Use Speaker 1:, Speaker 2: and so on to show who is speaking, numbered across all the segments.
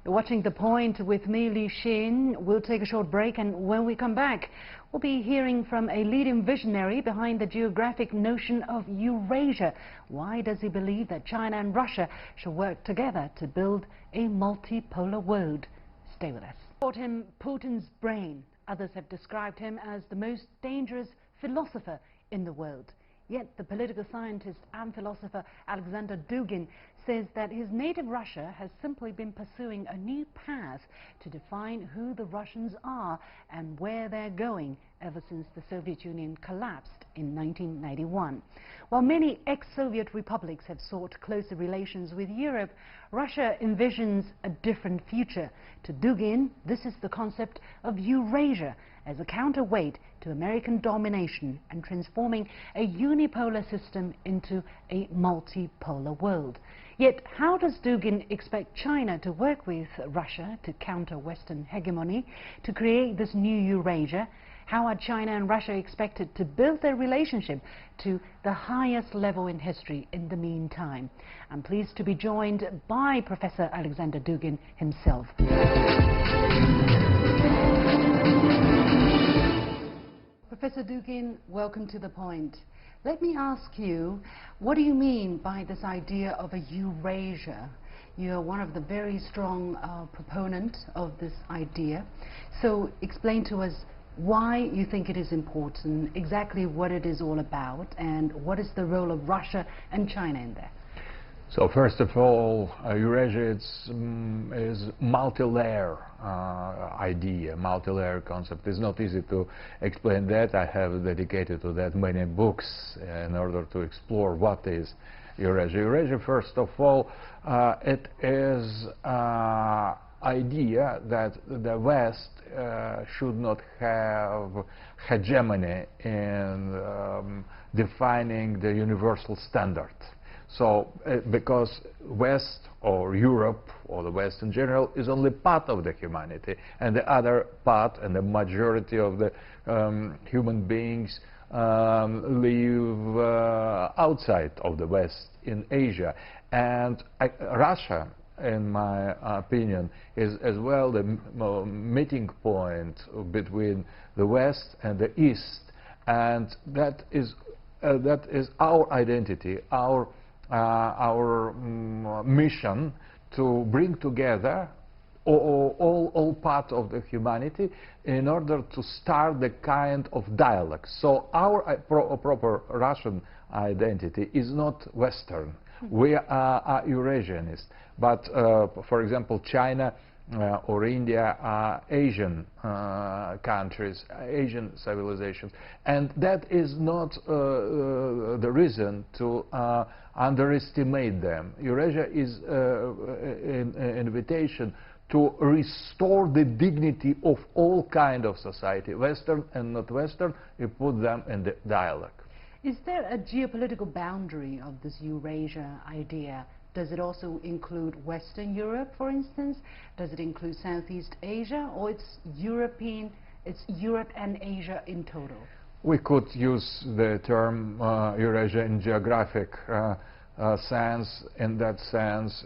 Speaker 1: You're watching The Point with me, Lugin. We'll take a short break, and when we come back, we'll be hearing from a leading visionary behind the geographic notion of Eurasia. Why does he believe that China and Russia should work together to build a multipolar world? Stay with us. Called him Putin's brain. Others have described him as the most dangerous philosopher in the world. Yet the political scientist and philosopher Alexander Dugin says that his native Russia has simply been pursuing a new path to define who the Russians are and where they're going ever since the Soviet Union collapsed in 1991. While many ex-Soviet republics have sought closer relations with Europe, Russia envisions a different future. To Dugin, this is the concept of Eurasia as a counterweight to American domination and transforming a unipolar system into a multipolar world. Yet, how does Dugin expect China to work with Russia to counter Western hegemony, to create this new Eurasia? How are China and Russia expected to build their relationship to the highest level in history in the meantime? I'm pleased to be joined by Professor Alexander Dugin himself. Professor Dugin, welcome to The Point. Let me ask you, what do you mean by this idea of a Eurasia? You're one of the very strong proponents of this idea. So explain to us why you think it is important, exactly what it is all about, and what is the role of Russia and China in there?
Speaker 2: So first of all, Eurasia is multi-layer idea, multi-layer concept. It's not easy to explain that. I have dedicated to that many books in order to explore what is Eurasia. Eurasia, first of all, it is idea that the West should not have hegemony in defining the universal standard. So, because West or Europe or the West in general is only part of the humanity, and the other part and the majority of the human beings live outside of the West in Asia. And Russia, in my opinion, is as well the meeting point between the West and the East, and that is our identity, our mission to bring together all part of the humanity in order to start the kind of dialogue. So our proper Russian identity is not Western. We are Eurasianists. But, for example, China or India are Asian countries, Asian civilizations. And that is not the reason to underestimate them. Eurasia is an invitation to restore the dignity of all kind of society, Western and not Western. You put them in the dialogue.
Speaker 1: Is there a geopolitical boundary of this Eurasia idea? Does it also include Western Europe, for instance? Does it include Southeast Asia, or it's Europe and Asia in total?
Speaker 2: We could use the term Eurasia in geographic sense. In that sense,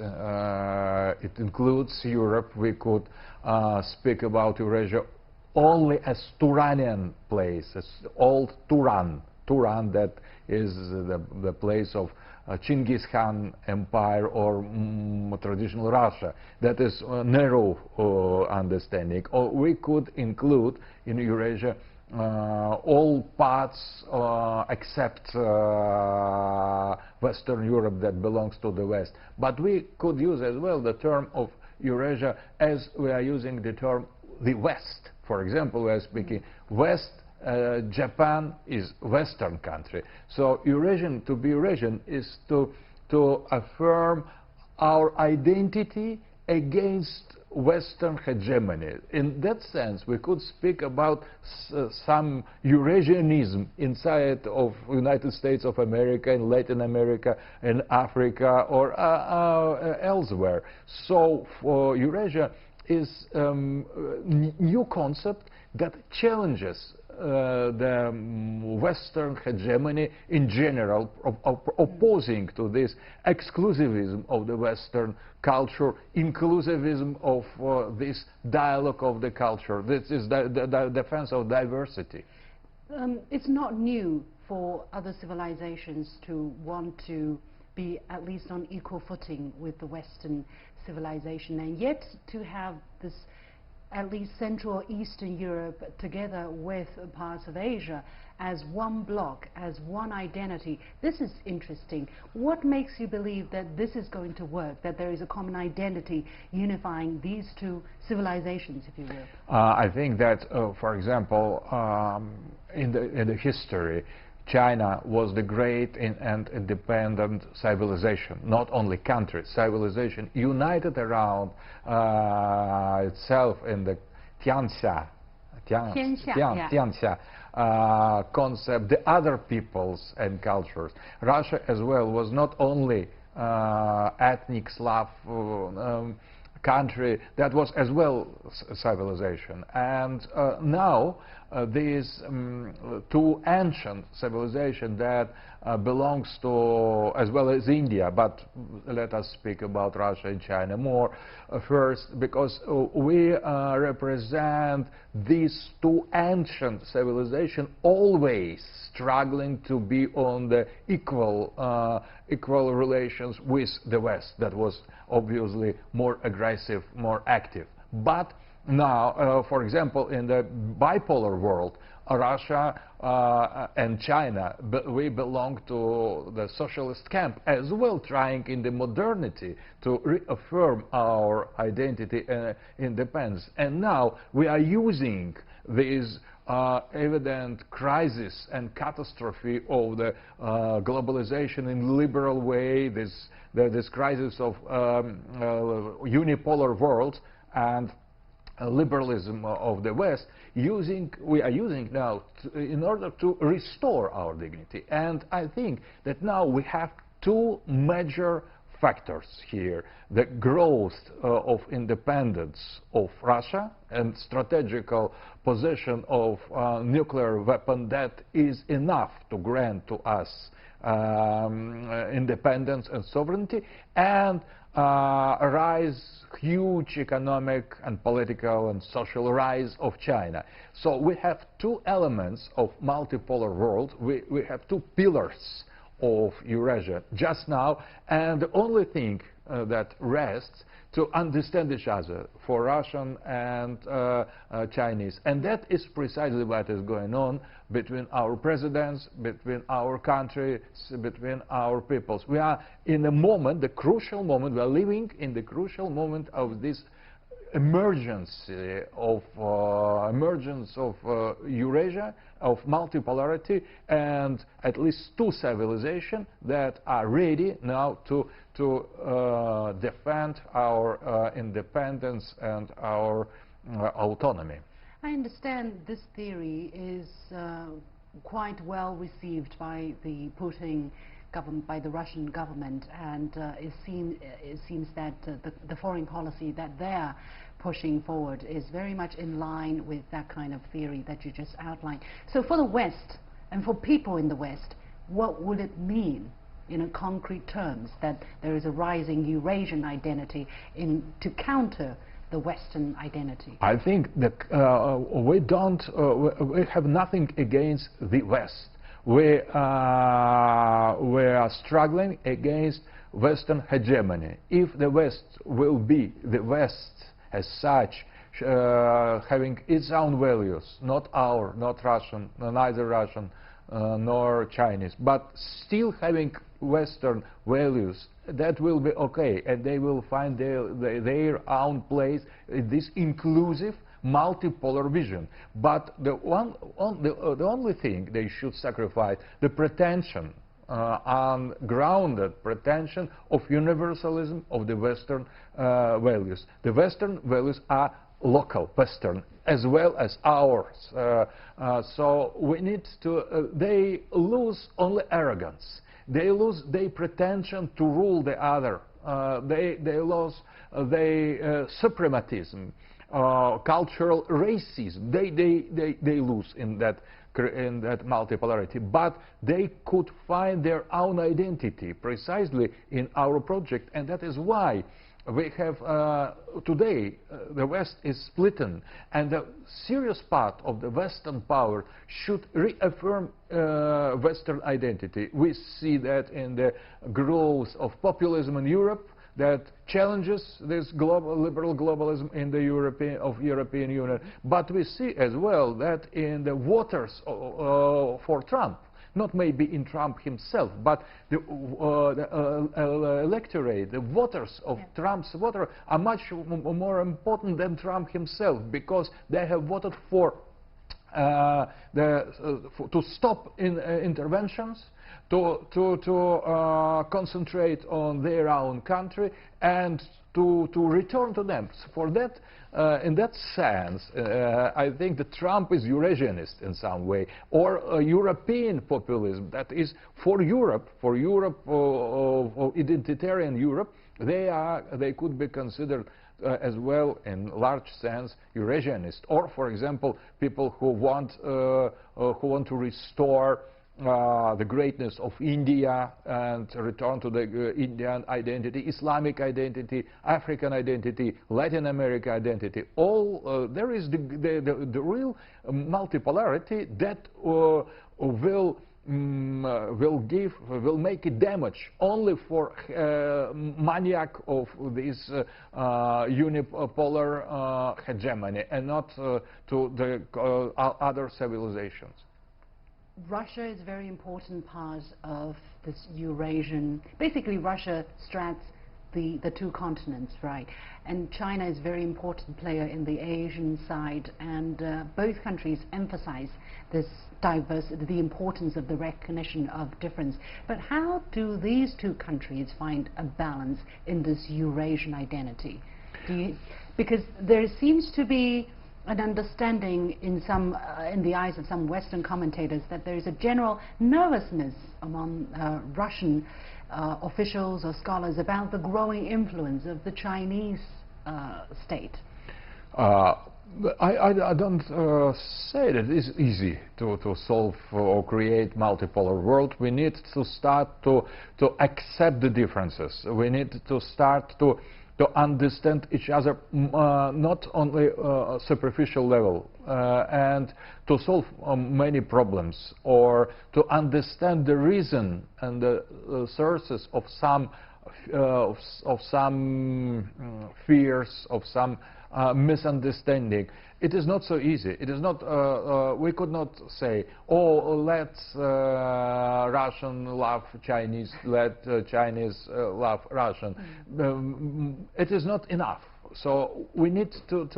Speaker 2: it includes Europe. We could speak about Eurasia only as Turanian place, as old Turan. Turan, that is the place of Genghis Khan Empire or traditional Russia. That is a narrow understanding. Or we could include in Eurasia all parts except Western Europe that belongs to the West. But we could use as well the term of Eurasia as we are using the term the West. For example, we are speaking West. Japan is Western country. So Eurasian, to be Eurasian is to affirm our identity against Western hegemony. In that sense, we could speak about some Eurasianism inside of United States of America, in Latin America, in Africa, or elsewhere. So for Eurasia is new concept that challenges the Western hegemony in general, opposing to this exclusivism of the Western culture, inclusivism of this dialogue of the culture. This is the defense of diversity.
Speaker 1: It's not new for other civilizations to want to be at least on equal footing with the Western civilization, and yet to have this at least Central or Eastern Europe together with parts of Asia as one bloc, as one identity. This is interesting. What makes you believe that this is going to work, that there is a common identity unifying these two civilizations, if you will?
Speaker 2: I think that, for example, in the history, China was the great and independent civilization, not only country, civilization united around itself in the Tianxia concept, the other peoples and cultures. Russia as well was not only ethnic Slav country, that was as well civilization. And now these two ancient civilizations that belongs to as well as India, but let us speak about Russia and China more first, because we represent these two ancient civilizations always struggling to be on the equal relations with the West, that was obviously more aggressive, more active. But now, for example, in the bipolar world, Russia and China, we belong to the socialist camp as well, trying in the modernity to reaffirm our identity and independence. And now we are using these evident crisis and catastrophe of the globalization in liberal way, this crisis of unipolar world and liberalism of the West, we are using now in order to restore our dignity. And I think that now we have two major factors here: the growth of independence of Russia and strategical position of nuclear weapon that is enough to grant to us independence and sovereignty, and huge economic and political and social rise of China. So we have two elements of multipolar world. We have two pillars of Eurasia just now, and the only thing that rests to understand each other for Russian and Chinese. And that is precisely what is going on between our presidents, between our countries, between our peoples. We are in a moment, the crucial moment, we are living in the crucial moment of this emergence of Eurasia, of multipolarity, and at least two civilizations that are ready now to defend our independence and our autonomy.
Speaker 1: I understand this theory is quite well received by the Putin government, by the Russian government, and it seems that the foreign policy that they're pushing forward is very much in line with that kind of theory that you just outlined. So for the West and for people in the West, what would it mean in concrete terms that there is a rising Eurasian identity to counter the Western identity?
Speaker 2: I think that we have nothing against the West. We are struggling against Western hegemony. If the West will be the West as such, having its own values, not Russian, neither Russian nor Chinese, but still having Western values, that will be okay, and they will find their own place in this inclusive multipolar vision. But the only thing they should sacrifice, the pretension, ungrounded pretension of universalism of the Western values. The Western values are local, Western, as well as ours. So we need to, they lose only arrogance. They lose their pretension to rule the other they lost their suprematism, cultural racism. They lose in that multipolarity, but they could find their own identity precisely in our project, and that is why we have today the West is splitting, and the serious part of the Western power should reaffirm Western identity. We see that in the growth of populism in Europe that challenges this liberal globalism in the European Union, but we see as well that in the voters for Trump, not maybe in Trump himself, but the electorate, the voters of Trump's voter are much more important than Trump himself, because they have voted for to stop interventions, to concentrate on their own country, and to return to them. For that, in that sense, I think that Trump is Eurasianist in some way, or European populism, that is for Europe, identitarian Europe. They could be considered as well, in large sense, Eurasianist, or, for example, people who want to restore the greatness of India and return to the Indian identity, Islamic identity, African identity, Latin America identity. All there is the real multipolarity that will make it damage only for maniac of this unipolar hegemony, and not to the other civilizations.
Speaker 1: Russia is a very important part of this Eurasian. Basically, Russia straddles the two continents, right? And China is a very important player in the Asian side, and both countries emphasize this diversity, the importance of the recognition of difference. But how do these two countries find a balance in this Eurasian identity? Because there seems to be an understanding in the eyes of some Western commentators that there is a general nervousness among Russian officials or scholars about the growing influence of the Chinese state.
Speaker 2: I don't say that it's easy to solve or create multipolar world. We need to start to accept the differences. We need to start to understand each other, not only superficial level, and to solve many problems, or to understand the reason and the sources of some fears, of some misunderstanding. It is not so easy. It is not. We could not say, "Oh, let's Russian love Chinese, let Chinese love Russian." It is not enough. So we need to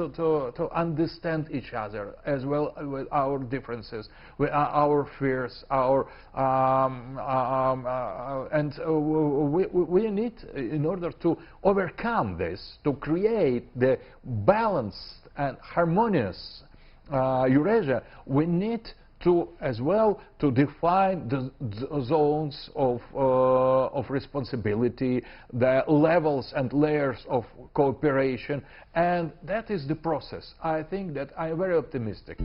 Speaker 2: understand each other as well, with our differences, with our fears, and we need, in order to overcome this, to create the balanced and harmonious Eurasia, we need to as well to define the zones of responsibility, the levels and layers of cooperation, and that is the process. I think that I'm very optimistic.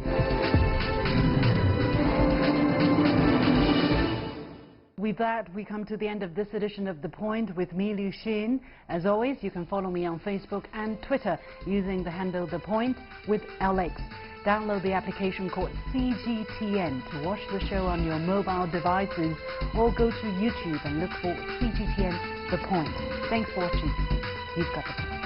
Speaker 1: With that, we come to the end of this edition of The Point with me, Lugin. As always, you can follow me on Facebook and Twitter using the handle The Point with LX. Download the application called CGTN to watch the show on your mobile devices, or go to YouTube and look for CGTN The Point. Thanks for watching. You've got the point.